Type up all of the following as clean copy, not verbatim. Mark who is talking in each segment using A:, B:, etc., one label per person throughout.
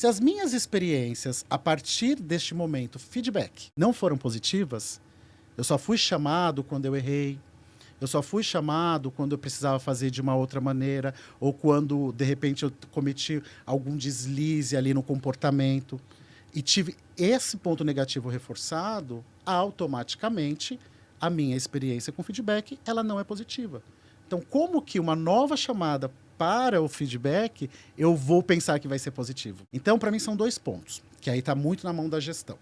A: Se as minhas experiências, a partir deste momento, feedback, não foram positivas, eu só fui chamado quando eu errei, eu só fui chamado quando eu precisava fazer de uma outra maneira, ou quando, de repente, eu cometi algum deslize ali no comportamento, e tive esse ponto negativo reforçado, automaticamente, a minha experiência com feedback, ela não é positiva. Então, como que uma nova chamada para o feedback, eu vou pensar que vai ser positivo? Então, para mim, são 2 pontos, que aí está muito na mão da gestão.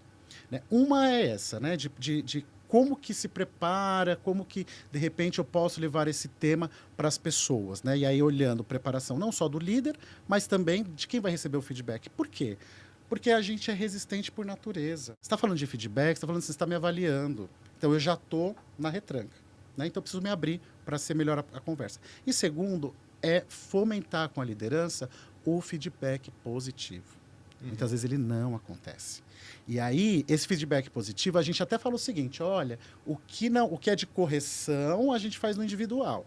A: Né? Uma é essa, né? de como que se prepara, como que, de repente, eu posso levar esse tema para as pessoas. Né? E aí, olhando preparação não só do líder, mas também de quem vai receber o feedback. Por quê? Porque a gente é resistente por natureza. Você está falando de feedback, você está falando que você está me avaliando. Então, eu já estou na retranca. Né? Então, eu preciso me abrir para ser melhor a conversa. E segundo, é fomentar com a liderança o feedback positivo. Muitas vezes ele não acontece. E aí, esse feedback positivo, a gente até fala o seguinte, olha, o que é de correção, a gente faz no individual.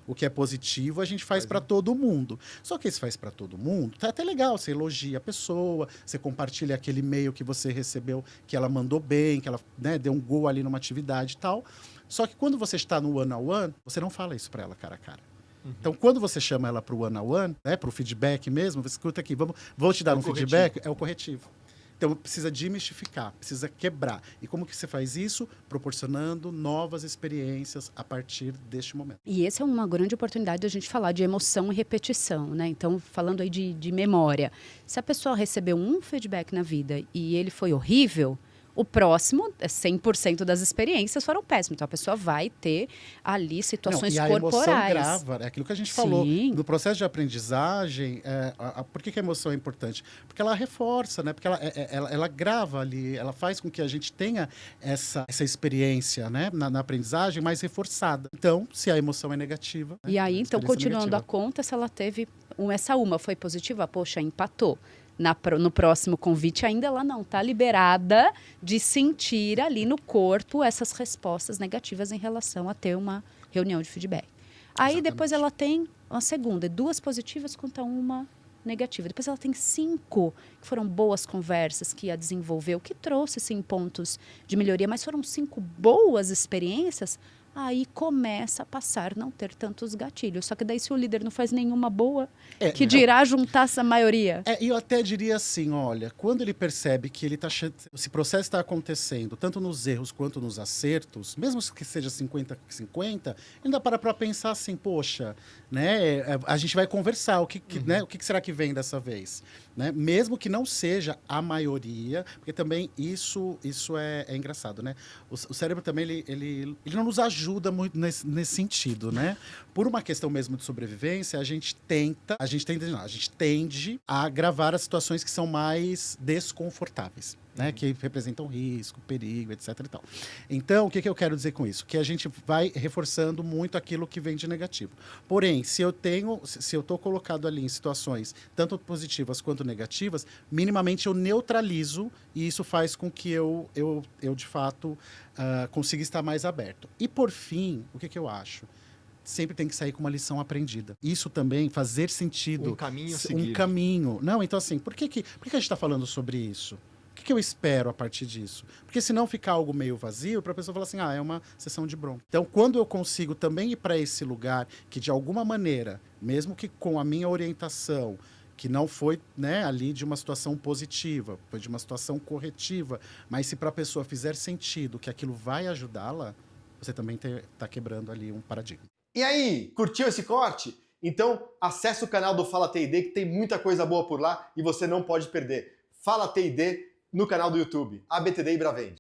A: O que é positivo, a gente faz para todo mundo. Só que esse faz para todo mundo, tá até legal, você elogia a pessoa, você compartilha aquele e-mail que você recebeu, que ela mandou bem, que ela, né, deu um gol ali numa atividade e tal. Só que quando você está no one-on-one, você não fala isso para ela cara a cara. Então, quando você chama ela para o one-on-one, né, para o feedback mesmo, você escuta aqui, vou te dar um feedback, é o corretivo. Então, precisa demistificar, precisa quebrar. E como que você faz isso? Proporcionando novas experiências a partir deste momento.
B: E essa é uma grande oportunidade de a gente falar de emoção e repetição, né? Então, falando aí de memória. Se a pessoa recebeu um feedback na vida e ele foi horrível, o próximo, 100% das experiências foram péssimas. Então, a pessoa vai ter ali situações corporais.
A: E a emoção grava, é aquilo que a gente falou.
B: Sim.
A: No processo de aprendizagem, por que a emoção é importante? Porque ela reforça, né? Porque ela grava ali, ela faz com que a gente tenha essa experiência, né? Na aprendizagem mais reforçada. Então, se a emoção é negativa...
B: E aí, então, continuando
A: negativa.
B: a conta, se ela teve... Essa uma foi positiva, poxa, empatou. No próximo convite ainda ela não está liberada de sentir ali no corpo essas respostas negativas em relação a ter uma reunião de feedback. Aí
A: Exatamente.
B: depois ela tem uma segunda, 2 positivas contra uma negativa. Depois ela tem 5 que foram boas conversas que a desenvolveu, que trouxe sim pontos de melhoria, mas foram 5 boas experiências. Aí começa a passar não ter tantos gatilhos. Só que daí se o líder não faz nenhuma boa, que dirá juntar essa maioria?
A: E eu até diria assim, olha, quando ele percebe que esse processo está acontecendo, tanto nos erros quanto nos acertos, mesmo que seja 50-50, ainda para pensar assim, poxa, né, a gente vai conversar, né, o que será que vem dessa vez? Né? Mesmo que não seja a maioria, porque também isso é engraçado, né? O cérebro também, ele não nos ajuda muito nesse sentido, né? Por uma questão mesmo de sobrevivência, a gente tende a agravar as situações que são mais desconfortáveis, né? Que representam risco, perigo, etc. e tal. Então, o que eu quero dizer com isso? Que a gente vai reforçando muito aquilo que vem de negativo. Porém, se eu estou colocado ali em situações tanto positivas quanto negativas, minimamente eu neutralizo e isso faz com que eu de fato, consiga estar mais aberto. E, por fim, o que eu acho? Sempre tem que sair com uma lição aprendida. Isso também, fazer sentido.
C: Um caminho a seguir.
A: Um caminho. Não, então assim, por que a gente está falando sobre isso? O que eu espero a partir disso? Porque senão fica algo meio vazio para a pessoa falar assim, é uma sessão de bronca. Então, quando eu consigo também ir para esse lugar que, de alguma maneira, mesmo que com a minha orientação, que não foi, né, ali de uma situação positiva, foi de uma situação corretiva, mas se para a pessoa fizer sentido que aquilo vai ajudá-la, você também está quebrando ali um paradigma.
C: E aí, curtiu esse corte? Então acesse o canal do Fala T&D que tem muita coisa boa por lá e você não pode perder. Fala T&D no canal do YouTube, ABTD e Bravende.